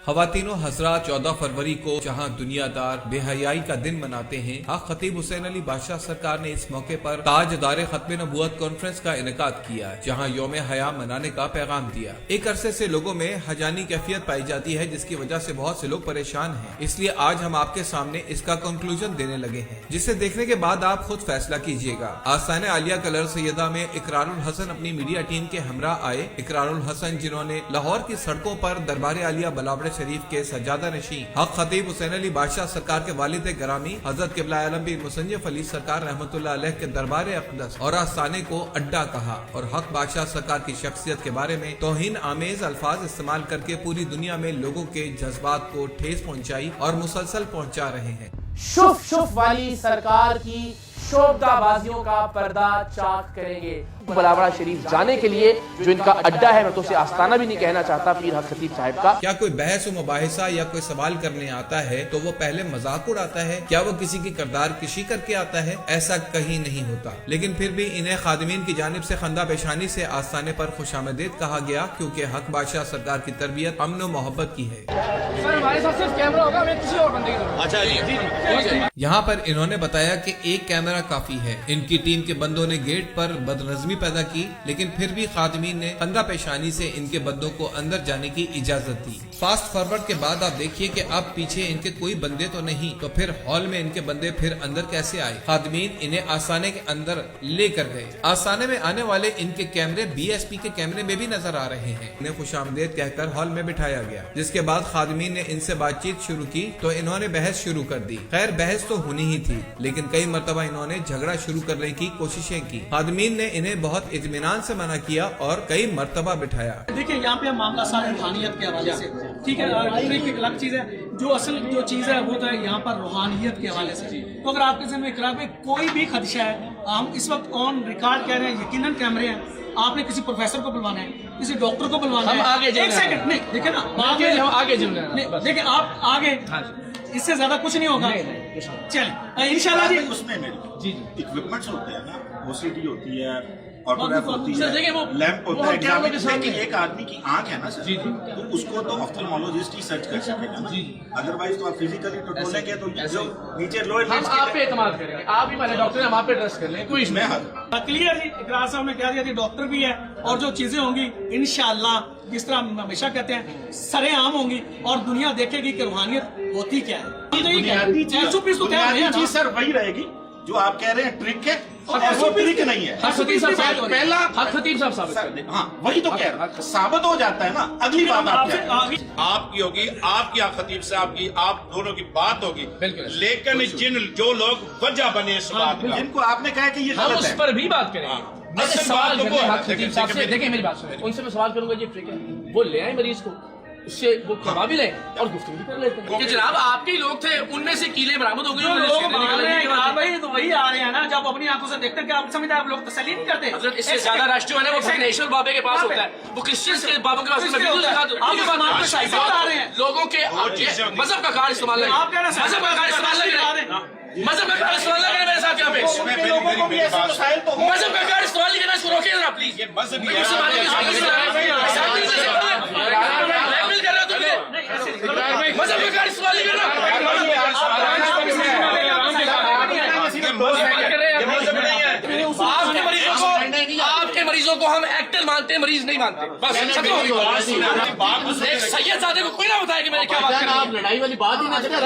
ख़वातीनो हज़रात 14 फरवरी को जहां दुनियादार बेहयाई का दिन मनाते हैं, हक खतीब हुसैन अली बादशाह सरकार ने इस मौके पर ताजदार खत्म नबूवत कॉन्फ्रेंस का इनेकाद किया, जहां यौम हया मनाने का पैगाम दिया। एक अरसे से लोगों में हजानी कैफियत पाई जाती है, जिसकी वजह से बहुत से लोग परेशान हैं। इसलिए आज हम आपके सामने इसका कंक्लूजन देने लगे हैं, जिसे देखने के बाद आप खुद फैसला कीजिएगा। आस्तान आलिया कलर सैयदा में इकरारुल हसन अपनी मीडिया टीम के हमरा आए। इकरारुल हसन, जिन्होंने लाहौर की सड़कों पर दरबार आलिया बलावड़ शरीफ के सज्जादा नशीं हक खतीब हुसैन अली बादशाह सरकार के वालिद गिरामी हजरत क़िबला आलम पीर मुसन्निफ अली सरकार रहमतुल्लाह अलैह के दरबार अक़दस और आस्ताने को अड्डा कहा और हक बादशाह सरकार की शख्सियत के बारे में तौहीन आमेज अल्फाज इस्तेमाल करके पूरी दुनिया में लोगों के जज्बात को ठेस पहुंचाई और मुसलसल पहुंचा रहे हैं। शुफ शुफ वाली सरकार की शोबदाबाजियों का पर्दा चाक करेंगे। बलावड़ा शरीफ जाने के लिए जो इनका अड्डा है, मैं तो उसे आस्ताना भी नहीं कहना चाहता, पीर हक खतीब साहब का। क्या कोई बहस व मुबाहिसा या कोई सवाल करने आता है तो वो पहले मजाक उड़ाता है? क्या वो किसी की किरदार किशी करके आता है? ऐसा कहीं नहीं होता। लेकिन फिर भी इन्हें खादिमीन की जानिब से खंदा पेशानी से आस्ताने पर खुशामदीद कहा गया, क्योंकि हक बादशाह सरकार की तरबियत अमन व मोहब्बत की है। सर, हमारे साथ सिर्फ कैमरा होगा, हमें किसी और बंदे की जरूरत। अच्छा जी। यहाँ पर इन्होंने बताया कि एक कैमरा काफी है। इनकी टीम के बंदों ने गेट पर बदनज़मी पैदा की, लेकिन फिर भी खादिमीन ने खंदा पेशानी से इनके बंदों को अंदर जाने की इजाजत दी। फास्ट फॉरवर्ड के बाद आप देखिए कि अब पीछे इनके कोई बंदे तो नहीं, तो फिर हॉल में इनके बंदे फिर अंदर कैसे आए? खादिमीन इन्हें आसाने के अंदर लेकर गए। आसाने में आने वाले इनके कैमरे BSP के कैमरे में भी नजर आ रहे हैं। इन्हें खुशामदीद कहकर हॉल में बिठाया गया, जिसके बाद खादिमीन ने इनसे बातचीत शुरू की तो इन्होंने बहस शुरू कर दी। खैर, बहस तो होनी ही थी, लेकिन कई मरतबा इन्होंने झगड़ा शुरू करने की कोशिशें की। खादिमीन ने इन्हें बहुत इत्मीनान से मना किया और कई मरतबा बिठाया। देखिए, यहाँ पे मामला सारा रूहानियत के हवाले से, ठीक है, ट्रिक एक अलग चीज है, जो असल जो चीज है वो तो है यहाँ पर रूहानियत के हवाले से। तो अगर आपके ज़हन में इकरार में कोई भी खदशा है, हम इस वक्त ऑन रिकॉर्ड कह रहे हैं, यकीनन कैमरे हैं, आपने किसी प्रोफेसर को बुलवाना है, किसी डॉक्टर को बुलवाना है, आगे एक सेकंड नहीं, देखिए ना, आगे देखिए आप आगे, इससे ज्यादा कुछ नहीं होगा। चलिए इंशाल्लाह जी। उसमें मेरे जी इक्विपमेंट्स होते हैं ना, OCD होती है, ऑटोग्राफ होती सर, देखिए वो है, लैंप होता है, कैमरे के सामने एक आदमी की आंख है ना सर, जी जी, तो उसको तो ऑफ्थल्मोलॉजिस्ट ही सर्च कर सकेगा ना, अदरवाइज तो आप फिजिकली तो टोलेंगे तो जो नीचे लोअर हम आप पे एतमाद करेंगे, आप ही हमारे डॉक्टर हैं, हम आप पे ट्रस्ट कर लें, कोई इशू नहीं। क्लियर जी, इकरार साहब ने कह दिया कि डॉक्टर भी है और जो चीजें होंगी इंशाल्लाह, जिस तरह हम हमेशा कहते हैं, सरेआम होंगी और दुनिया देखेगी कि रूहानियत होती क्या है। चीज सर वही रहेगी जो आप कह रहे हैं ट्रिक है, और ऐसा ट्रिक नहीं है। पहला हक खतीब साहब हाँ, वही तो कह रहा हूं, साबित हो जाता है ना। अगली बात आपकी होगी, आपकी खतीब साहब की, आप दोनों की बात होगी, लेकिन जो लोग वजह बने इस बात का, जिनको आपने कहा कि ये हम गलत उस है, पर भी बात करेंगे। मैं सवाल करूंगा हक खतीब साहब से, देखिए मेरी बात सुनिए, उनसे मैं सवाल करूंगा, ये ट्रिक है, वो ले आए मरीज को, उससे वो करवा भी लें और गुफ्तगू भी कर लेते हैं कि जनाब आपके ही लोग थे, उनमें से कीले बरामद हो गई, भाई तो वही आ रहे हैं ना, जब अपनी आंखों से देखते हैं, आप समझते हैं, आप लोग तसल्ली नहीं करते। हजरत इससे ज्यादा राष्ट्रीय है वो भुवनेश्वर बाबे के पास होता है, वो क्रिश्चियंस के बाबों के पास लोगों के मजहब का कार्ड इस्तेमाल मजहब का कार्ड इस्तेमाल मजहब का कार्ड इस्तेमाल करें मेरे साथ यहाँ पे, मजहब का कार्ड इस्तेमाल नहीं करना, इसको रोकिए जरा प्लीज। मजहब का कार्ड इस्तेमाल नहीं करना। आपके मरीजों को हम एक्टर मानते हैं, मरीज नहीं मानते, बस एक सैयद सादे को कोई ना बताया कि मैंने क्या बात करनी है। आप लड़ाई वाली बात ही ना कर रहे हैं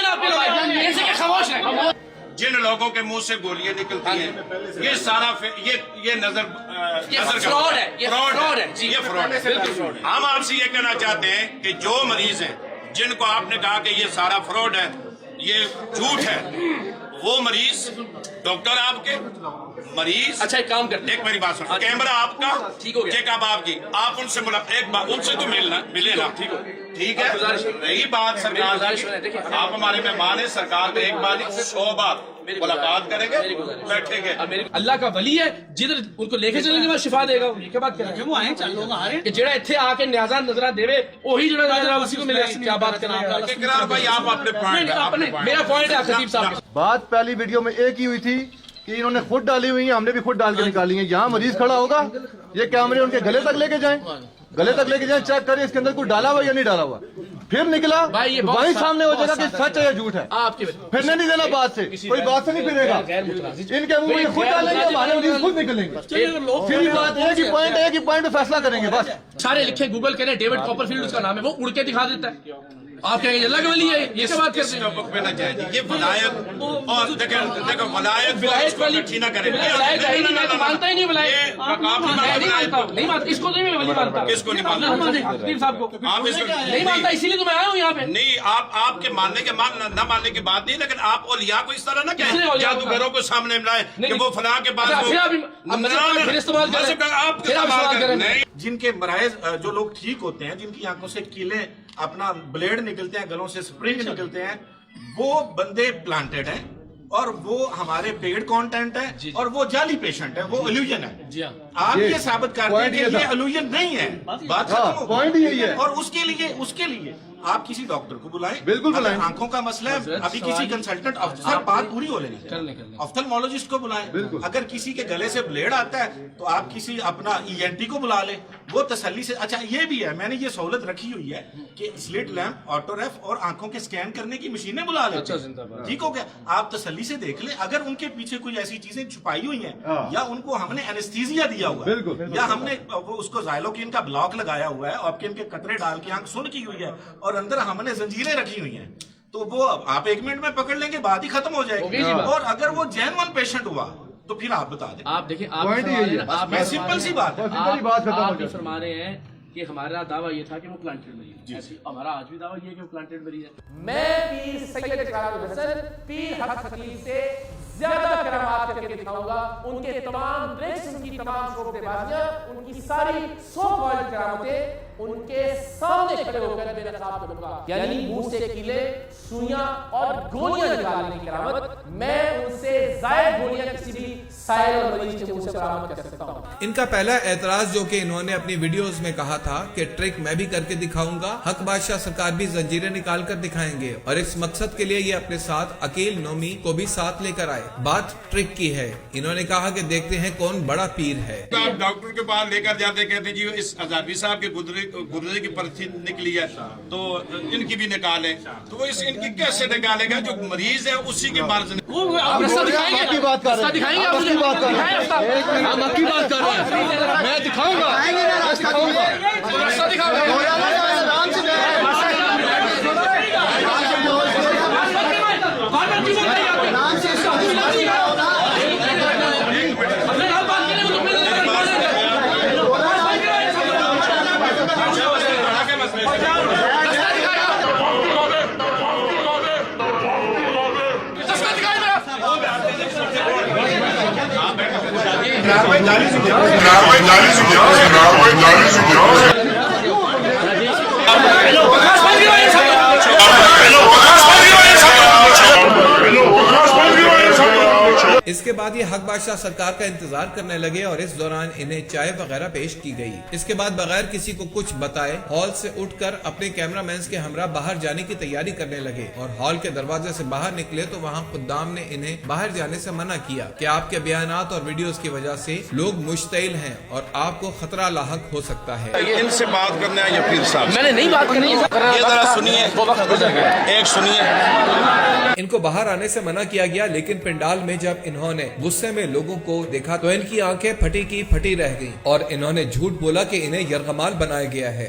आपके लोग, इनसे क्या खामोश है। जिन लोगों के मुंह से गोलियां निकलती हैं, ये सारा ये नजर फ्रॉड है, ये फ्रॉड है जी, ये फ्रॉड है। हम आपसे ये कहना चाहते हैं कि जो मरीज हैं, जिनको आपने कहा कि ये सारा फ्रॉड है, ये झूठ है, वो मरीज डॉक्टर आपके, मरीज अच्छा एक काम करते, एक मेरी बात सुनो, कैमरा आपका, ठीक हो गया, चेकअप आपकी, आप उनसे एक बार उनसे तो मिले ना, ठीक है। यही बात सरकार, आप हमारे मेहमान है, सरकार में एक बार 100 बार मुलाकात करेंगे, बैठेंगे। अल्लाह का वली है, जिधर उनको लेके चलेंगे वहाँ शिफा देगा। ये क्या बात करेंगे, वो आए चल लोग आ रहे कि जेड़ा इत्थे आके न्याजा नजरा देवे वही जेड़ा नजरा उसी को मिले। क्या बात कर रहे हैं भाई, आप अपने पॉइंट, मेरा पॉइंट है खतीब साहब। बात पहली वीडियो में एक ही हुई थी कि इन्होंने खुद डाली हुई है, हमने भी खुद डाल के निकाली है। यहाँ मरीज खड़ा होगा, ये कैमरे उनके गले तक लेके जाएं, चेक करें इसके अंदर कुछ डाला हुआ या नहीं डाला हुआ। फिर निकला भाई ये वही सामने हो जाएगा कि सच है या झूठ है। आपके फिरने नहीं देना बात से, कोई बात से नहीं फिरेगा। इनके मुंह में खुद डालेंगे, हमारे मरीज खुद निकलेंगे। फिर बात एक ही पॉइंट पे फैसला करेंगे बस। सारे लिखे गूगल करें डेविड कॉपरफील्ड उसका नाम है, वो उड़ के दिखा देता है। आप कहेंगे अल्लाह के वली है, ये क्या बात करते हैं? ये विलायत और देखो विलायत वली ना करें, मैं तो मानता ही नहीं विलायत, नहीं मानता इसको, नहीं मैं वली मानता। किसको नहीं मानता? खतीब साहब को आप इसको नहीं मानता, इसीलिए तो मैं आया हूँ यहाँ पे। नहीं, आपके मानने के न मानने की बात नहीं, लेकिन आप औलिया को इस तरह ना किसने कहें, औलिया जादूगरों को सामने मिलाए कि वो फलां के पास नहीं। जिनके मराइज जो लोग ठीक होते हैं, जिनकी आंखों से कीले अपना ब्लेड निकलते हैं, गलों से स्प्रिंग निकलते हैं, वो बंदे प्लांटेड हैं और वो हमारे पेड कंटेंट है और वो जाली पेशेंट है, वो इल्यूजन है। आप ये साबित करते हैं कि ये इल्यूजन नहीं है, बात खत्म हो पॉइंट यही है। और उसके लिए आप किसी डॉक्टर को बुलाएं, बिल्कुल बुलाएं। आंखों का मसला है, अभी किसी कंसल्टेंट अफसर बात पूरी हो लेनी, ऑफ्थल्मोलॉजिस्ट को बुलाएं। अगर किसी के गले से ब्लेड आता है तो आप किसी अपना ENT को बुला लें, वो तसल्ली से। अच्छा ये भी है, मैंने ये सहूलत रखी हुई है कि स्लिट लैंप, ऑटोरेफ और आंखों के स्कैन करने की मशीनें बुला लें। ठीक हो गया, आप तसल्ली से देख लें। अगर उनके पीछे कोई ऐसी चीजें छुपाई हुई हैं या उनको हमने एनेस्थीसिया दिया हुआ है या हमने वो उसको ज़ाइलोकिन का ब्लॉक लगाया हुआ है, ऑप्किन के कतरे डाल के आंख सुन की हुई है और अंदर हमने जंजीरें रखी हुई हैं, तो वो आप 1 मिनट में पकड़ लेंगे, बात ही खत्म हो जाएगी। और अगर वो जेन्युइन पेशेंट हुआ तो फिर आप बता दें। आप देखिए, आप सिंपल सी बात है। आप फरमा रहे हैं कि हमारा दावा ये था कि वो प्लांटेड मरीज है, हमारा आज भी दावा ये है कि वो प्लांटेड मरीज है। मैं पीर सैयद इकरारुल हसन पीर हक खतीब से ज्यादा करामात करके दिखाऊंगा। उनके तमाम ट्रिक्स, उनकी तमाम शोबेबाजियां, उनकी सारी सो कॉल्ड करामतें उनके सामने खड़े होकर बेनकाब करूंगा। यानी मुंह से कीले, सुइयां और गोलियां निकालने की करामत मैं उनसे जायद गोलियां किसी भी साइल और मरीज के मुंह से बरामद कर सकता हूं। इनका पहला एतराज जो कि इन्होंने अपनी वीडियोस में कहा था कि ट्रिक मैं भी करके दिखाऊंगा, हक बादशाह सरकार भी जंजीरें निकाल कर दिखाएंगे और इस मकसद के लिए ये अपने साथ अकील नोमी को भी साथ लेकर आए। बात ट्रिक की है। इन्होंने कहा कि देखते हैं कौन बड़ा पीर है। आप डॉक्टर के पास लेकर जाते, कहते जी इस आजादी साहब के गुर्दे की पर्ची निकली है तो इनकी भी निकालें, तो वो इनकी कैसे निकालेगा? जो मरीज है उसी के बारे में बात कर रहे हैं, मैं दिखाऊंगा। इसके बाद ये हक बादशाह सरकार का इंतजार करने लगे और इस दौरान इन्हें चाय वगैरह पेश की गई। इसके बाद बगैर किसी को कुछ बताए हॉल से उठकर अपने कैमरामैन के हमरा बाहर जाने की तैयारी करने लगे और हॉल के दरवाजे से बाहर निकले तो वहाँ खुद्दाम ने इन्हें बाहर जाने से मना किया कि आपके बयानात और वीडियोस की वजह से लोग मुश्तइल हैं और आपको खतरा लाहक हो सकता है। इनसे बात करना है या पीर साहब? मैंने नहीं बात करनी है, ये जरा सुनिए, एक सुनिए। इनको बाहर आने से मना किया गया, लेकिन पंडाल में जब इन्होंने गुस्से में लोगों को देखा तो इनकी आंखें फटी की फटी रह गईं और इन्होंने झूठ बोला कि इन्हें यरगमाल बनाया गया है।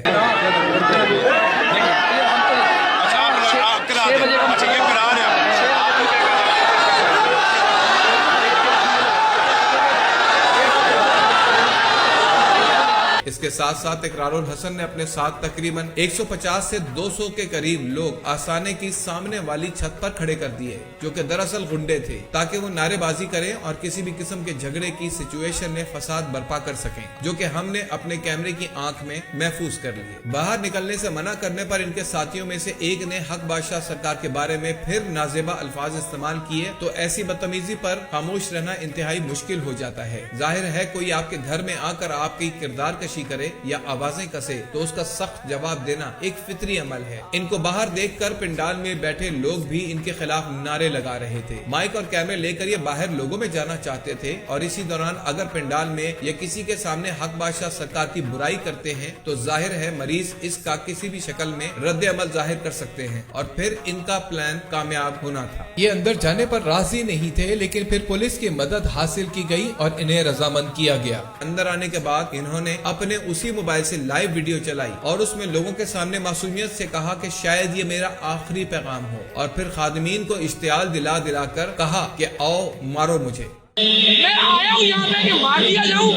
इसके साथ साथ इकरारुल हसन ने अपने साथ तकरीबन 150 से 200 के करीब लोग आसाने की सामने वाली छत पर खड़े कर दिए, जो कि दरअसल गुंडे थे, ताकि वो नारेबाजी करें और किसी भी किस्म के झगड़े की सिचुएशन में फसाद बर्पा कर सकें, जो कि हमने अपने कैमरे की आंख में महफूज कर लिए। बाहर निकलने से मना करने पर इनके साथियों में से एक ने हक बादशाह सरकार के बारे में फिर नाजेबा अल्फाज इस्तेमाल किए, तो ऐसी बदतमीजी पर खामोश रहना इंतहाई मुश्किल हो जाता है। जाहिर है कोई आपके घर में आकर आपकी किरदार कशी करे करे या आवाजें कसे तो उसका सख्त जवाब देना एक फितरी अमल है। इनको बाहर देखकर पंडाल में बैठे लोग भी इनके खिलाफ नारे लगा रहे थे। माइक और कैमरे लेकर ये बाहर लोगों में जाना चाहते थे और इसी दौरान अगर पंडाल में या किसी के सामने हक बादशाह सरकार की बुराई करते हैं तो जाहिर है मरीज इसका किसी भी शक्ल में रद्द अमल जाहिर कर सकते हैं और फिर इनका प्लान कामयाब होना था। ये अंदर जाने पर राजी नहीं थे, लेकिन फिर पुलिस की मदद हासिल की गई और इन्हें रजामंद किया गया। अंदर आने के बाद इन्होंने अपने उसी मोबाइल से लाइव वीडियो चलाई और उसमें लोगों के सामने मासूमियत से कहा कि शायद ये मेरा आखिरी पैगाम हो और फिर खादमीन को इश्तियाल दिला दिलाकर कहा कि आओ मारो मुझे। मैं आया हूँ यहाँ पे कि मार दिया जाऊँ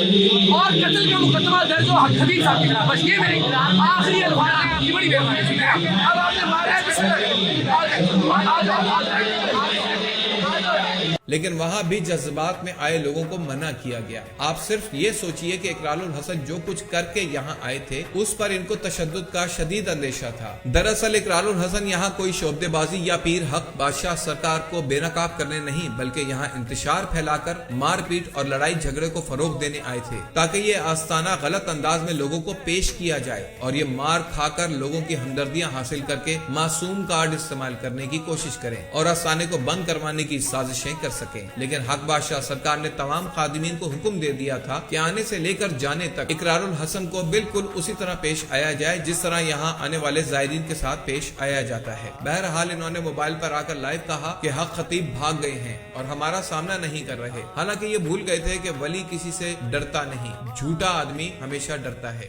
और कत्ल का मुकदमा दर्ज हो खतीब साहब के खिलाफ, बस ये मेरी आखिरी अल्फाज है। आपकी बड़ी मेहरबानी। अब आपने मारा है लेकिन वहाँ भी जज्बात में आए लोगों को मना किया गया। आप सिर्फ ये सोचिए कि इकरारुल हसन जो कुछ करके यहाँ आए थे उस पर इनको तशद्दुद का शदीद अंदेशा था। दरअसल इकरारुल हसन यहाँ कोई शोबदेबाजी या पीर हक बादशाह सरकार को बेनकाब करने नहीं बल्कि यहाँ इंतशार फैलाकर मारपीट और लड़ाई झगड़े को फरोग देने आए थे ताकि ये आस्ताना गलत अंदाज में लोगों को पेश किया जाए और ये मार खाकर लोगों की हमदर्दियां हासिल करके मासूम कार्ड इस्तेमाल करने की कोशिश करें और आस्ताने को बंद करवाने की साजिशें कर सकें। लेकिन हक बादशाह सरकार ने तमाम खादिमीन को हुक्म दे दिया था कि आने से लेकर जाने तक इकरारुल हसन को बिल्कुल उसी तरह पेश आया जाए जिस तरह यहाँ आने वाले जायरीन के साथ पेश आया जाता है। बहरहाल इन्होंने मोबाइल पर आकर लाइव कहा कि हक खतीब भाग गए हैं और हमारा सामना नहीं कर रहे। हालांकि ये भूल गए थे कि वली किसी से डरता नहीं, झूठा आदमी हमेशा डरता है।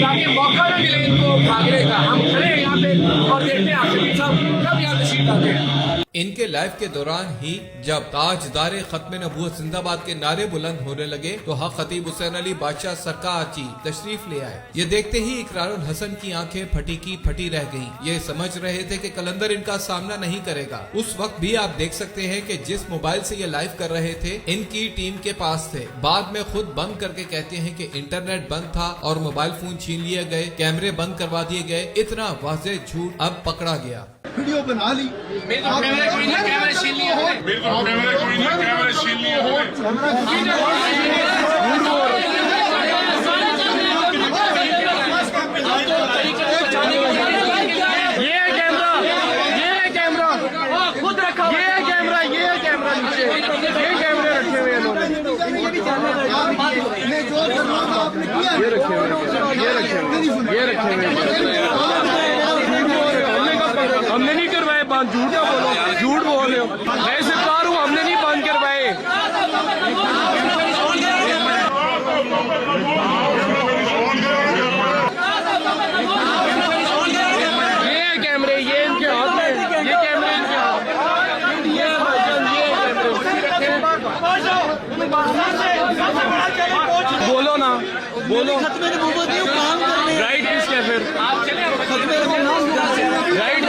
ताकि मौका न मिले इनको भागने का, हम खड़े हैं यहाँ पे और देखते हैं खतीब साहब कब यहाँ तशरीफ लाते हैं। इनके लाइव के दौरान ही जब ताजदारे खत्म नबूवत जिंदाबाद के नारे बुलंद होने लगे तो हक खतीब हुसैन अली बादशाह सरकार की तशरीफ ले आए। ये देखते ही इकरारुल हसन की आंखें फटी की फटी रह गईं। ये समझ रहे थे कि कलंदर इनका सामना नहीं करेगा। उस वक्त भी आप देख सकते हैं कि जिस मोबाइल से ये लाइव कर रहे थे इनकी टीम के पास थे। बाद में खुद बंद करके कहते हैं कि इंटरनेट बंद था और मोबाइल फोन छीन लिए गए, कैमरे बंद करवा दिए गए। इतना वाज़ेह झूठ अब पकड़ा गया। वीडियो बना ली, कैमरे छीन लिए हैं। कैमरे छीन लिए खुद रखा ये कैमरा नीचे, ये कैमरे रखे हुए हैं लोगों ने जो करना था आपने किया। ये रखे हुए हमने नहीं करवाए बंद। झूठ बोल रहे हो। मैं सरकार हूँ, हमने नहीं बंद करवाए। ये कैमरे ये इनके हाथ में, ये कैमरे इनके हाथ में, ये बोलो ना, बोलो राइट किसके फिर राइट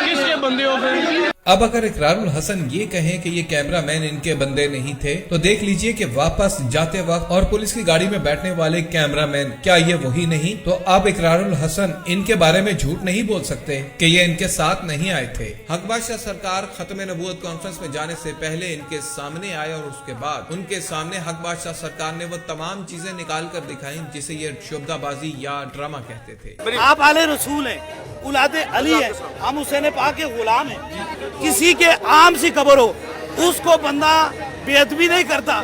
किसके बंदे हो फिर। अब अगर इकरारुल हसन ये कहें कि ये कैमरामैन इनके बंदे नहीं थे तो देख लीजिए कि वापस जाते वक्त और पुलिस की गाड़ी में बैठने वाले कैमरामैन क्या ये वही नहीं? तो अब इकरारुल हसन इनके बारे में झूठ नहीं बोल सकते कि ये इनके साथ नहीं आए थे। हक बादशाह सरकार खत्म नबूवत कॉन्फ्रेंस में जाने से पहले इनके सामने आए और उसके बाद उनके सामने हक बादशाह सरकार ने वो तमाम चीजें निकाल कर दिखाई जिसे ये शुबदाबाजी या ड्रामा कहते थे। आप आले रसूल हैं, औलादे अली है, हम हुसैन पाक के गुलाम हैं। किसी के आम सी कब्र हो उसको बंदा बेअदबी नहीं करता।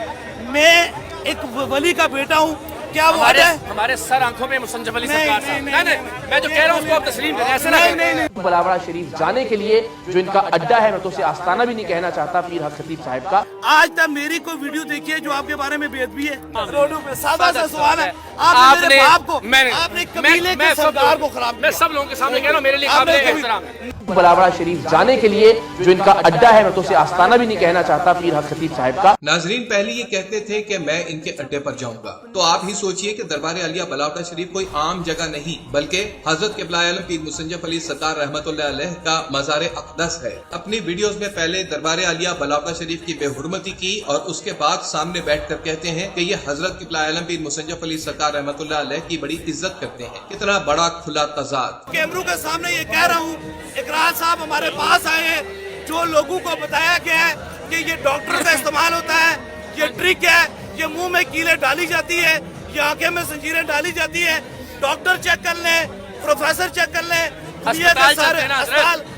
मैं एक वली का बेटा हूँ, क्या वो हमारे सर आंखों में मुसंजब अली सरकार साहब। नहीं, मैं जो कह रहा हूँ उसको आप तस्लीम करें, ऐसे नहीं। बलावड़ा शरीफ जाने के लिए जो इनका अड्डा है, मैं तो उसे आस्ताना भी नहीं कहना चाहता पीर हक खतीब साहब का। आज तक मेरी कोई वीडियो देखी है जो आपके बारे में बेअदबी है? रोडों पे सादा सा सवाल है। आपने मेरे बाप को, आपने कबीले के सरदार को खराब, मैं सब लोगों के सामने कह रहा हूँ, मेरे लिए काबिल एहतराम है। बलावड़ा शरीफ जाने के लिए जो इनका अड्डा है, मैं तो उसे आस्ताना भी नहीं कहना चाहता पीर हक खतीब साहब का। नाजरीन, पहले ये कहते थे कि मैं इनके अड्डे पर जाऊंगा, तो आप ही सोचिए कि दरबार आलिया बलावड़ा शरीफ कोई आम जगह नहीं बल्कि हजरत क़िबला आलम पीर मुसंजफ अली सरकार रहमतुल्लाह अलैह का मज़ार अक़दस है। अपनी वीडियोस में पहले दरबार आलिया बलावड़ा शरीफ की बेहुरमती की और उसके बाद सामने बैठकर कहते हैं कि ये हजरत क़िबला आलम पीर मुसंजफ अली सरकार रहमतुल्लाह अलैह की बड़ी इज्जत करते हैं। कितना बड़ा खुला तज़ाद। कैमरों के सामने ये कह रहा हूँ, इकरार साहब हमारे पास आए हैं, जो लोगों को बताया गया है कि ये डॉक्टर का इस्तेमाल होता है, ये ट्रिक है, ये मुंह में कीलें डाली जाती है, ये आंखें में जंजीरें डाली जाती है। डॉक्टर चेक कर लें, प्रोफेसर चेक कर लें, दुनिया के सारे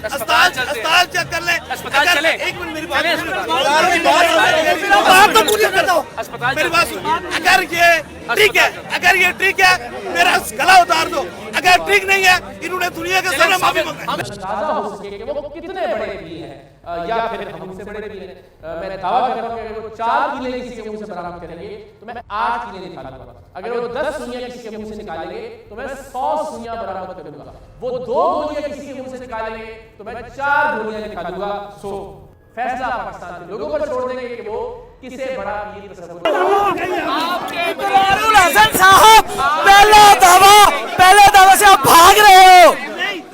अस्पताल चेक कर लें। एक मिनट मेरी बात तो पूरी करता हूँ, मेरी बात सुन। अगर ये ठीक है मेरा गला उतार दो, अगर ठीक नहीं है इन्होंने दुनिया के सारे माफी मांगा। अंदाजा हो सके कि वो कितने बड़े किले हैं या फिर हमसे बड़े किले हैं। मैं दावा कर रहा हूँ कि अगर वो 4 किले किसी के मुंह से बरामद करेंगे तो मैं 8 किले निकालूंगा। अगर वो 10 सुइयां किसी के मुंह से निकालेंगे तो मैं 100 सुइयां बरामद करूंगा। वो 2 गोलियां किसी के मुंह से निकालेंगे तो मैं 4 गोलियां निकालूंगा। सो फैसला पाकिस्तान के लोगों पर छोड़ देंगे कि वो किसे बड़ा मीर तस्वुर। इकरारुल हसन साहब पहले दावा से आप भाग रहे हो,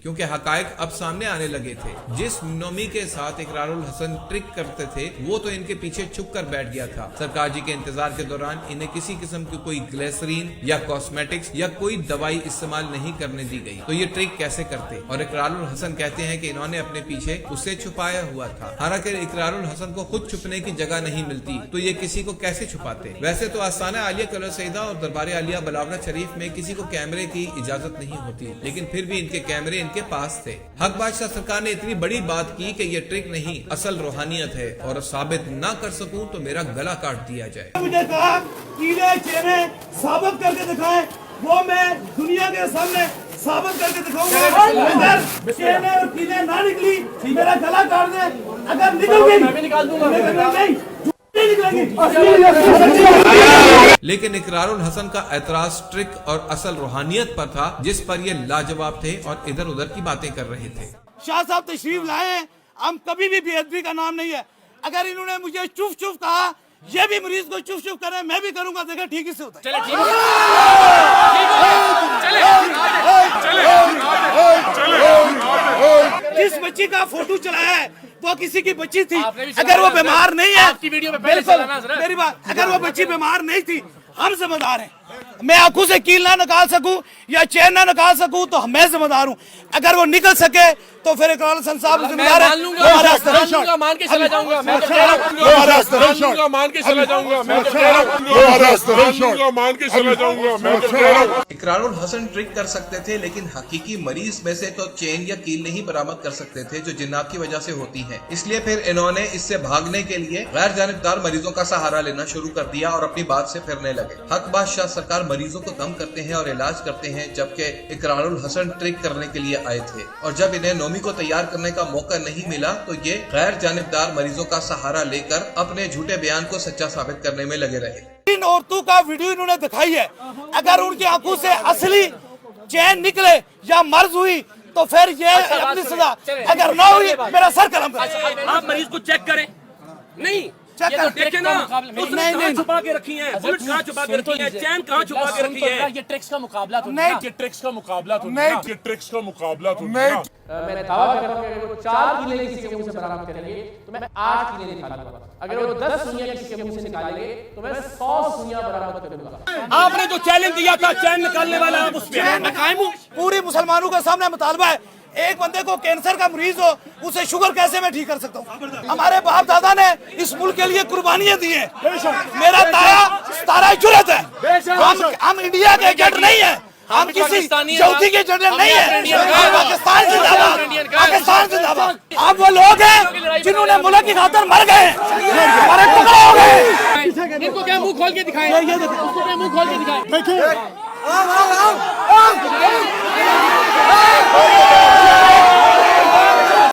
क्योंकि हकायक अब सामने आने लगे थे। जिस नोमी के साथ इकरारुल हसन ट्रिक करते थे वो तो इनके पीछे छुप कर बैठ गया था। सरकार जी के इंतजार के दौरान इन्हें किसी किस्म की कोई ग्लिसरीन या कॉस्मेटिक्स या कोई दवाई इस्तेमाल नहीं करने दी गई, तो ये ट्रिक कैसे करते। और इकरारुल हसन कहते हैं कि इन्होंने अपने पीछे उसे छुपाया हुआ था। हालांकि इकरारुल हसन को खुद छुपने की जगह नहीं मिलती तो ये किसी को कैसे छुपाते। वैसे तो आस्थाना आलिया कलर सईदा और दरबार आलिया बलावला शरीफ में किसी को कैमरे की इजाजत नहीं होती, लेकिन फिर भी इनके कैमरे के पास थे। हक बादशाह सरकार ने इतनी बड़ी बात की कि ये ट्रिक नहीं असल रूहानियत है और साबित ना कर सकूं तो मेरा गला काट दिया जाए। मुझे कहा कीले चेहरे साबित करके दिखाएं, वो मैं दुनिया के सामने साबित करके दिखाऊंगा। अगर चेहरे और कीले ना निकली मेरा गला काट दे, अगर निकल गई मैं भी निकाल दूंगा। लेकिन इकरारुल हसन का एतराज ट्रिक और असल रूहानियत पर था, जिस पर ये लाजवाब थे और इधर उधर की बातें कर रहे थे। शाह साहब तशरीफ लाए, हम कभी भी बेअदबी का नाम नहीं है। अगर इन्होंने मुझे चुप चुप कहा, ये भी मरीज को चुप चुप करे, मैं भी करूंगा। देखा ठीक ही से होता है। जिस बच्ची का फोटो चलाया है वो किसी की बच्ची थी। अगर वो बीमार नहीं है, मेरी बात, अगर वो बच्ची बीमार नहीं थी, हम जिम्मेदार हैं। मैं आंखों से कील ना निकाल सकूं या चैन ना निकाल सकूं तो मैं जिम्मेदार हूं। अगर वो निकल सके तो फिर इकरारुल हसन साहब जिम्मेदार है। मान के चला जाऊंगा, इकरारुल हसन ट्रिक कर सकते थे, लेकिन हकीकी मरीज में से तो चेन या कील नहीं बरामद कर सकते थे जो जिन्नात की वजह से होती है। इसलिए फिर इन्होंने इससे भागने के लिए गैर जानिबदार मरीजों का सहारा लेना शुरू कर दिया और अपनी बात से फिरने लगे। हक बादशाह सरकार मरीजों को दम करते हैं और इलाज करते हैं, जबकि इकरारुल हसन ट्रिक करने के लिए आए थे। और जब इन्हें नोमी को तैयार करने का मौका नहीं मिला तो ये गैर जानिबदार मरीजों का सहारा लेकर अपने झूठे बयान को सच्चा साबित करने में लगे रहे। इन औरतों का वीडियो इन्होंने दिखाई है, अगर उनकी आंखों से असली चैन निकले या मर्ज हुई तो फिर ये अपनी सजा, अगर ना हुई मेरा सर कलम करें। आप मरीज को चेक करें, नहीं चेक ये तो देखे ना, नहीं छुपा के रखी है, बुलेट कहाँ छुपा के रखी है, चैन कहाँ छुपा के रखी है। ये ट्रिक्स का मुकाबला तो नहीं, ये ट्रिक्स का मुकाबला तो नहीं, ये ट्रिक्स का मुकाबला तो नहीं। मैं दावा कर रहा हूँ कि अगर वो 4 किले किसी के मुंह से बरामद करेंगे तो मैं 8 किले निकालूंगा। अगर वो 10 सुइयां किसी के मुंह से निकालेंगे तो मैं 100 सुइयां बरामद करूंगा। आपने जो चैलेंज दिया था चैन निकालने वाला, आप उस पे कायम हूं। पूरी मुसलमानों के सामने मुतालबा है, एक बंदे को कैंसर का मरीज हो उसे शुगर कैसे मैं ठीक कर सकता हूँ। हमारे बाप दादा ने इस मुल्क के लिए कुर्बानियां दी हैं। मेरा तारा जुर्रत है। हम इंडिया के एजेंट नहीं है, हम किसी यहूदी के एजेंट नहीं है। पाकिस्तान जिंदाबाद, पाकिस्तान जिंदाबाद। आप वो लोग हैं जिन्होंने मुल्क की खातिर मर गए, हमारे टुकड़े हो गए। इनको क्या मुंह खोल के दिखाएं, उसको क्या मुंह खोल के दिखाएं।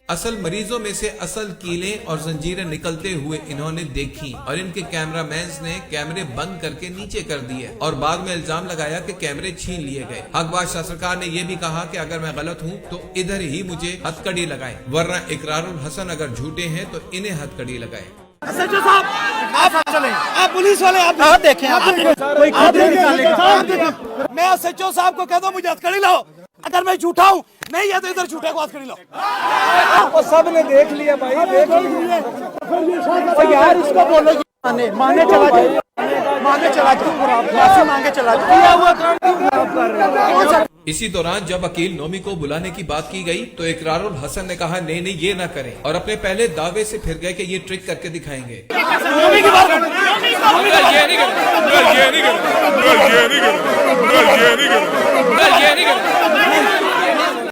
असल मरीजों में से असल कीलें और जंजीरें निकलते हुए इन्होंने देखी और इनके कैमरामैन ने कैमरे बंद करके नीचे कर दिए और बाद में इल्जाम लगाया कि कैमरे छीन लिए गए। हक बादशाह सरकार ने यह भी कहा कि अगर मैं गलत हूं तो इधर ही मुझे हथकड़ी लगाएं, वरना इकरारुल हसन अगर झूठे हैं तो इन्हें हथकड़ी लगाएं। सच्चो साहब आप चले, आप पुलिस वाले आप देखें, मैं सच्चो साहब को कह दो मुझे हथकड़ी लाओ। अगर मैं झूठा हूँ नहीं है तो इधर झूठे को हथकड़ी लाओ। वो सब ने देख लिया भाई, देख लिया यार। इसको बोलो माने चला जाए, मांगे चला जाए, माफी मांगे चला जाए। इसी दौरान जब वकील नोमी को बुलाने की बात की गई तो इकरारुल हसन ने कहा नहीं नहीं ये ना करें और अपने पहले दावे से फिर गए कि ये ट्रिक करके दिखाएंगे।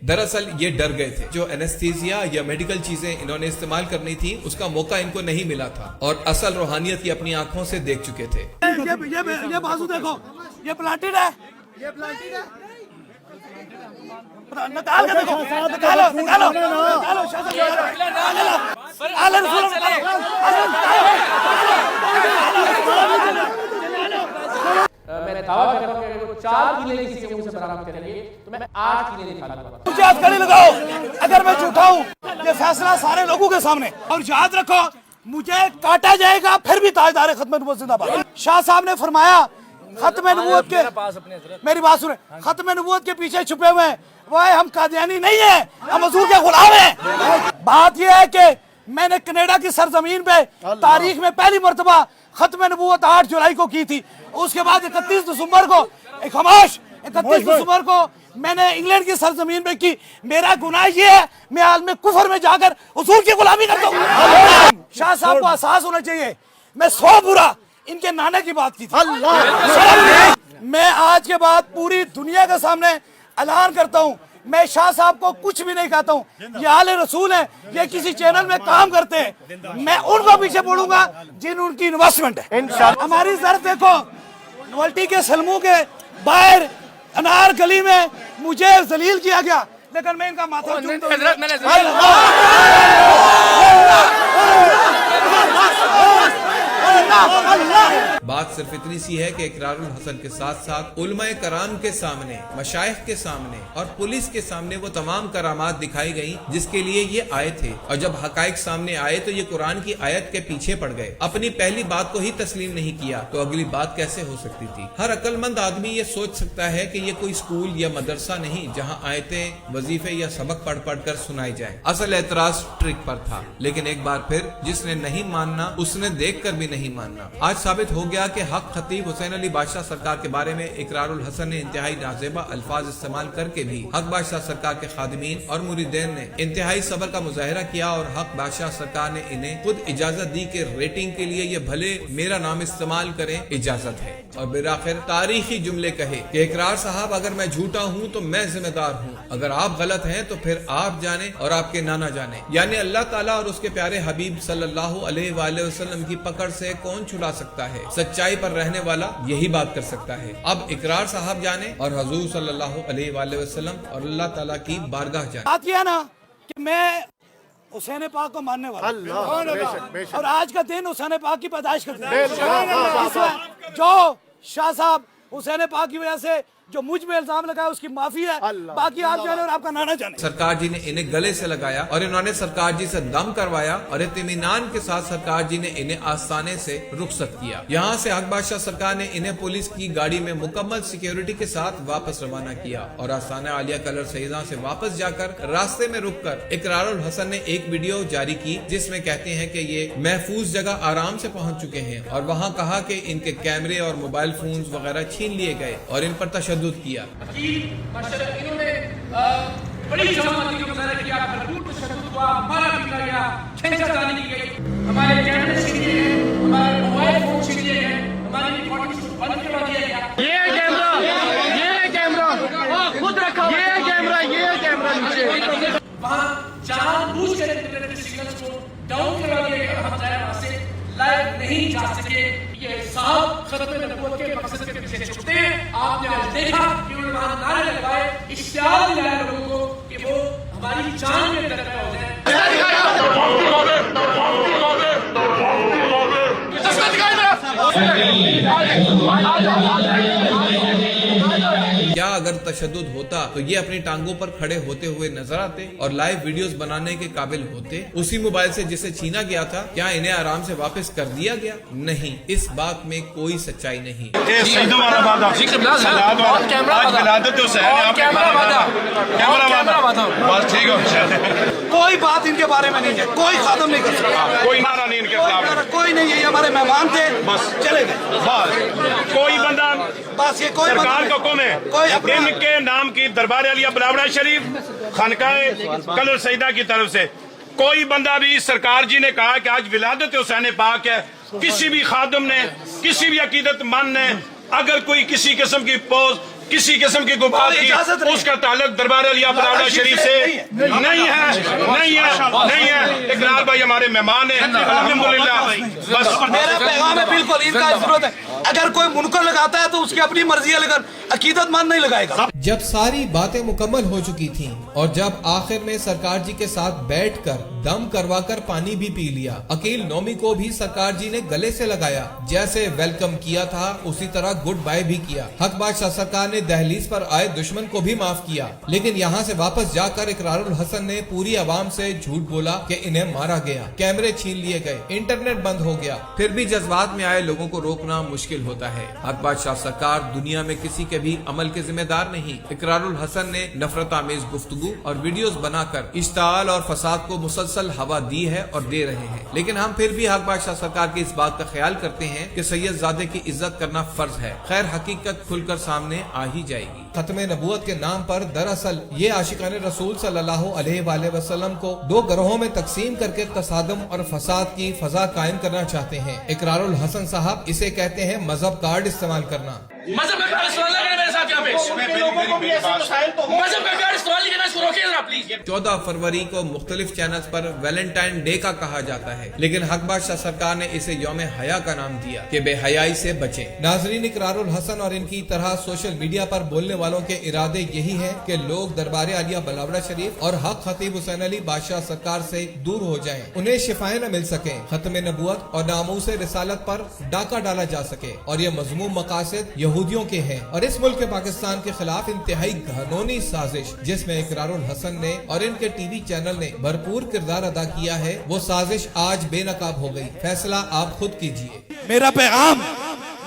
दरअसल ये डर गए थे, जो एनेस्थीसिया या मेडिकल चीजें इन्होंने इस्तेमाल करनी थी उसका मौका इनको नहीं मिला था और असल रूहानियत ये अपनी आंखों से देख चुके थे। ये बाजू देखो, ये प्लांटेड है, ये प्लांटेड है। निकाल के देखो, निकालो निकालो निकालो मैंने दावा कर रहा हूं कि अगर वो 4 किले किसी के मुंह से बरामद करेंगे तो मैं 8 किले निकालूंगा। मुझे हथकड़ी लगाओ अगर मैं झूठा हूँ, ये फैसला सारे लोगों के सामने। और याद रखो मुझे काटा जाएगा फिर भी ताजदार खत्म नबूवत जिंदाबाद। शाह साहब ने फरमाया खत्म नबूवत के, मेरी बात सुने, खत्म नबूवत के पीछे छुपे हुए हैं वो है हम कादियानी नहीं है, हम हुजूर के गुलाम हैं। बात यह है कि मैंने कनाडा की सरजमीन पे तारीख में पहली मर्तबा खत्म नबूवत 8 जुलाई को की थी। उसके बाद 31 दिसंबर को 31 दिसंबर को मैंने इंग्लैंड की सरजमीन पे की। मेरा गुनाह ये है मैं आलम कुफर में जाकर हुजूर की गुलामी करता हूँ। शाह साहब को एहसास होना चाहिए मैं 100 बुरा इनके नाना की बात की थी। मैं आज के बाद पूरी दुनिया के सामने ऐलान करता हूँ मैं शाह साहब को कुछ भी नहीं कहता हूँ, ये आले रसूल है, ये किसी चैनल में काम करते हैं, मैं उनको पीछे पड़ूंगा जिन उनकी इन्वेस्टमेंट है। हमारी जरूरत देखो नोवल्टी के सलमू के बाहर अनार गली में मुझे जलील किया गया लेकिन मैं इनका माथा बात सिर्फ इतनी सी है कि इकरारुल हसन के साथ साथ उलमाए कराम के सामने, मशाइख के सामने और पुलिस के सामने वो तमाम करामात दिखाई गई जिसके लिए ये आए थे। और जब हकाइक सामने आए तो ये कुरान की आयत के पीछे पड़ गए, अपनी पहली बात को ही तस्लीम नहीं किया तो अगली बात कैसे हो सकती थी। हर अक्लमंद आदमी ये सोच सकता है कि ये कोई स्कूल या मदरसा नहीं जहाँ आयतें, वजीफे या सबक पढ़ पढ़ कर सुनाई जाए। असल एतराज ट्रिक पर था, लेकिन एक बार फिर जिसने नहीं मानना उसने देख कर भी नहीं मानना। आज साबित हो गया कि हक खतीब हुसैन अली बादशाह सरकार के बारे में इकरारुल हसन ने इंतहाई नाजेबा अल्फाज इस्तेमाल करके भी हक बादशाह सरकार के खादिमीन और मुरीदीन ने इंतहाई सब्र का मुजाहिरा किया और हक बादशाह सरकार ने इन्हें खुद इजाजत दी कि रेटिंग के लिए ये भले मेरा नाम इस्तेमाल करें, इजाजत है। और बिलाखिर तारीखी जुमले कहे कि इकरार साहब अगर मैं झूठा हूँ तो मैं जिम्मेदार हूँ, अगर आप गलत हैं तो फिर आप जाने और आपके नाना जाने। यानी अल्लाह ताला और उसके प्यारे हबीब सल्लल्लाहु अलैहि वसल्लम की पकड़ से कौन छुड़ा सकता है। सच्चाई पर रहने वाला यही बात कर सकता है। अब इकरार साहब जाने और हुजूर सल्लल्लाहु अलैहि वसल्लम और अल्लाह ताला की बारगाह जाने। बात यह है ना कि मैं हुसैन पाक को मानने वाला और आज का दिन हुसैन पाक की पैदाइश का दिन है। जो शाह साहब हुसैन पाक की वजह से जो मुझ में इल्जाम लगाया उसकी माफी है, बाकी आप जाने और आपका नाना जाने। सरकार जी ने इन्हें गले से लगाया और इन्होंने सरकार जी से दम करवाया और इत्मीनान के साथ सरकार जी ने इन्हें आसाने से रुखसत किया। यहाँ से हक बादशाह सरकार ने इन्हें पुलिस की गाड़ी में मुकम्मल सिक्योरिटी के साथ वापस रवाना किया और आस्थाना आलिया कलर सईदा से वापस जाकर रास्ते में रुककर इकरारुल हसन ने एक वीडियो जारी की जिसमें कहते हैं कि ये महफूज जगह आराम से पहुंच चुके हैं और वहाँ कहा कि इनके कैमरे और मोबाइल फोन वगैरह छीन लिए गए और इन पर तशद्दुद किया। इन्होंने बड़ी जमानती का मुजाहरा किया, भरपूर तशद्दुद हुआ, मारा पीटा गया, खींचातानी की गई, हमारे कैमरे छीन लिए गए, हमारे मोबाइल फोन छीन लिए गए, हमारी रिकॉर्डिंग बंद करवा दिया गया। ये कैमरा खुद रखा, ये कैमरा नीचे वहाँ जानबूझकर इंटरनेट सिग्नल्स को डाउन करवा दिया गया, हम चाहे वहाँ से लाइव नहीं जा सके। ये साहब खत्म नबूवत के मकसद के पीछे छुपते हैं। आपने आज देखा कि उन्होंने वहां नारे लगवाए, इश्तियार दिलाया लोगों को कि वो हमारी जान में दर्द हो जाए। क्या अगर तशद्दुद होता तो ये अपनी टांगों पर खड़े होते हुए नजर आते और लाइव वीडियोस बनाने के काबिल होते? उसी मोबाइल से जिसे छीना गया था क्या इन्हें आराम से वापस कर दिया गया? नहीं, इस बात में कोई सच्चाई नहीं। कोई बात इनके बारे में नहीं है, कोई खत्म नहीं कर सकता, कोई नारा नहीं के खिलाफ कोई नहीं, ये हमारे मेहमान थे, बस चले गए। बस कोई बंदा बस ये कोई सरकार का हुक्म कोई है अपना- इनके नाम की दरबार अलिया बलावड़ा शरीफ खानकाए कलर सईदा की तरफ से कोई बंदा भी, सरकार जी ने कहा कि आज विलादत हुसैन पाक है, किसी भी खादम ने, किसी भी अकीदतमंद ने अगर कोई किसी किस्म की पोज, किसी किस्म की गुबार की, उसका ताल्लुक दरबार अलिया बलावड़ा शरीफ से नहीं है। इकरार भाई हमारे मेहमान हैं, अल्हम्दुलिल्लाह। बस मेरा पैगाम है, बिल्कुल इनका जरूरत है। अगर कोई मुनकर लगाता है तो उसकी अपनी मर्जी है, लेकिन अकीदतमंद नहीं लगाएगा। जब सारी बातें मुकम्मल हो चुकी थीं और जब आखिर में सरकार जी के साथ बैठकर दम करवाकर पानी भी पी लिया, अकील नोमी को भी सरकार जी ने गले से लगाया, जैसे वेलकम किया था उसी तरह गुड बाय भी किया। हक बादशाह सरकार ने दहलीज पर आए दुश्मन को भी माफ किया, लेकिन यहाँ से वापस जाकर इकरारुल हसन ने पूरी आवाम से झूठ बोला कि इन्हें मारा गया, कैमरे छीन लिए गए, इंटरनेट बंद हो गया। फिर भी जज्बात में आए लोगों को रोकना मुश्किल होता है। हक बादशाह सरकार दुनिया में किसी के भी अमल के जिम्मेदार नहीं। इकरारुल हसन ने नफरत आमेज गुफ्तगू और वीडियोस बनाकर इश्ताल और फसाद को मुसलसल हवा दी है और दे रहे हैं, लेकिन हम फिर भी हक बादशाह सरकार की इस बात का ख्याल करते हैं कि सैयदजादे की इज्जत करना फर्ज है। खैर हकीकत खुलकर सामने आ ही जाएगी। खत्मे नबूवत के नाम पर दरअसल ये आशिकाने रसूल सल्लल्लाहु अलैहि वसल्लम को दो ग्रोहों में तकसीम करके तसादम और फसाद की फजा कायम करना चाहते हैं। इकरारुल हसन साहब इसे कहते हैं मजहब कार्ड इस्तेमाल करना। मजहब का कार्ड इस्तेमाल ना करें मेरे साथ यहाँ पे। मजहब का कार्ड इस्तेमाल नहीं करना, इसको रोकिए जरा प्लीज। 14 फरवरी को मुख्तलिफ चैनल्स पर वैलेंटाइन डे का कहा जाता है, लेकिन हक बादशाह सरकार ने इसे यौम हया का नाम दिया कि बेहयाई से बचें। नाजरीन, इकरारुल हसन और इनकी तरह सोशल मीडिया पर बोलने वालों के इरादे यही है कि लोग दरबार आलिया बलावड़ा शरीफ और हक खतीब हुसैन अली बादशाह सरकार से दूर हो जाएं, उन्हें शिफाएं न मिल सके, खत्म नबूवत और नामूस रिसालत पर डाका डाला जा सके, और ये मजमूम मकासद यहूदियों के हैं और इस मुल्क पाकिस्तान के खिलाफ इंतहाई घनौनी साजिश जिसमें इकरारुल हसन ने और इनके टीवी चैनल ने भरपूर किरदार अदा किया है, वो साजिश आज बेनकाब हो गई। फैसला आप खुद कीजिए। मेरा पैगाम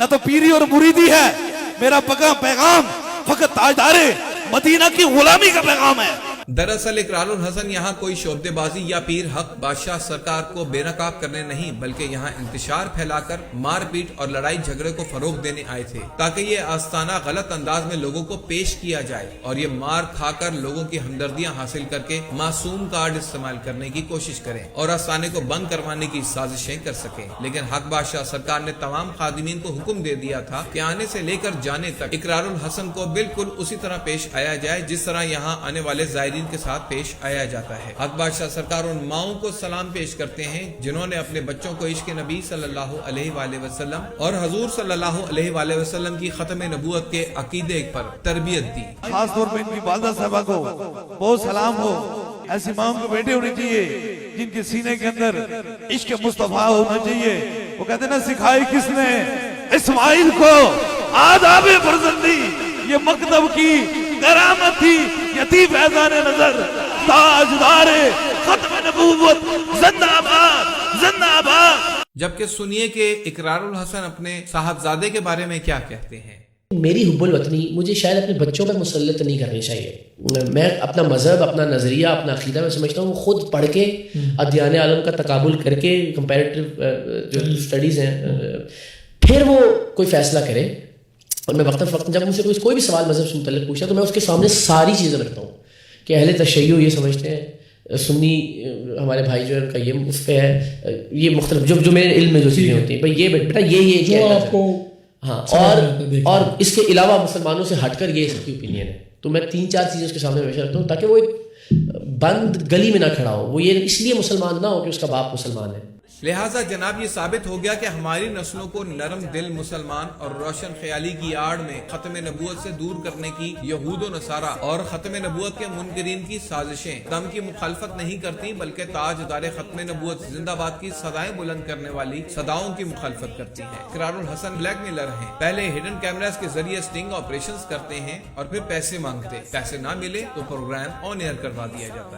न तो पीरी और मुरीदी है, मेरा पैगाम फकत ताजदारे मदीना की गुलामी का पैगाम है। दरअसल इकरारुल हसन यहाँ कोई शोबदेबाजी या पीर हक बादशाह सरकार को बेनकाब करने नहीं, बल्कि यहाँ इंतशार फैलाकर मारपीट और लड़ाई झगड़े को फरोग देने आए थे, ताकि ये आस्ताना गलत अंदाज में लोगों को पेश किया जाए और ये मार खाकर लोगों की हमदर्दियां हासिल करके मासूम कार्ड इस्तेमाल करने की कोशिश करें और आस्ताने को बंद करवाने की साजिशें कर सकें। लेकिन हक बादशाह सरकार ने तमाम खादिमीन को हुक्म दे दिया था कि आने से लेकर जाने तक इकरारुल हसन को बिल्कुल उसी तरह पेश आया जाए जिस तरह यहाँ आने वाले के साथ पेश आया जाता है। हक बादशाह सरकार उन माओं को सलाम पेश करते हैं जिन्होंने अपने बच्चों को इश्क नबी सल्लल्लाहु अलैहि वसल्लम और हजूर सल्लल्लाहु अलैहि वसल्लम की खत्म नबूवत के अकीदे पर तरबियत दी। खास तौर पर इनकी वालदा साहबा को बहुत सलाम हो। ऐसी माओं को बेटे होने चाहिए जिनके सीने के अंदर इश्क मुस्तफा होना चाहिए। वो कहते ना, सिखाई किसने इस्माइल को आदाब फरजंदी, ये मकतब की करामत थी, यती फैजान नजर ताजदारे खत्म नबूवत जिंदाबाद जिंदाबाद। जबकि सुनिए कि इकरारुल हसन अपने साहबजादे के बारे में क्या कहते हैं। मेरी हुब्बुल वतनी मुझे शायद अपने बच्चों पर मुसल्लत नहीं करनी चाहिए। मैं अपना मज़हब, अपना नज़रिया, अपना अक़ीदा मैं समझता हूँ वो खुद पढ़ के अदयान आलम का तकाबुल करके कंपैरेटिव जो स्टडीज़ हैं फिर वो कोई फ़ैसला करे। और मैं वक्तन जब मुझसे कोई भी सवाल मज़हब से मुतल्लिक़ पूछा तो मैं उसके सामने सारी चीज़ें रखता हूँ कि अहले तशय्युअ ये समझते हैं, सुन्नी हमारे भाई जो है उनका ये उस पर है, ये मुख्तलिफ जो मेरे इल्म में जो चीज़ें होती हैं भाई ये बेटा ये क्या आपको, हाँ, और इसके अलावा मुसलमानों से हटकर ये इसकी ओपिनियन है। तो मैं 3-4 चीज़ें उसके सामने हमेशा रखता हूँ ताकि वो एक बंद गली में ना खड़ा हो, वो ये इसलिए मुसलमान ना हो कि उसका बाप मुसलमान है। लिहाजा जनाब ये साबित हो गया कि हमारी नस्लों को नरम दिल मुसलमान और रोशन ख्याली की आड़ में खत्म नबूवत से दूर करने की यहूद नसारा और खत्म नबूवत के मुनकरीन की साजिशें दम की मुखालफत नहीं करती, बल्कि ताजदार खत्म नबूवत जिंदाबाद की सदाएं बुलंद करने वाली सदाओं की मुखालफत करती हैं। इकरारुल हसन ब्लैकमेलर हैं, पहले हिडन कैमरास के जरिए स्टिंग ऑपरेशंस करते हैं और फिर पैसे मांगते, पैसे ना मिले तो प्रोग्राम ऑन एयर करवा दिया जाता है।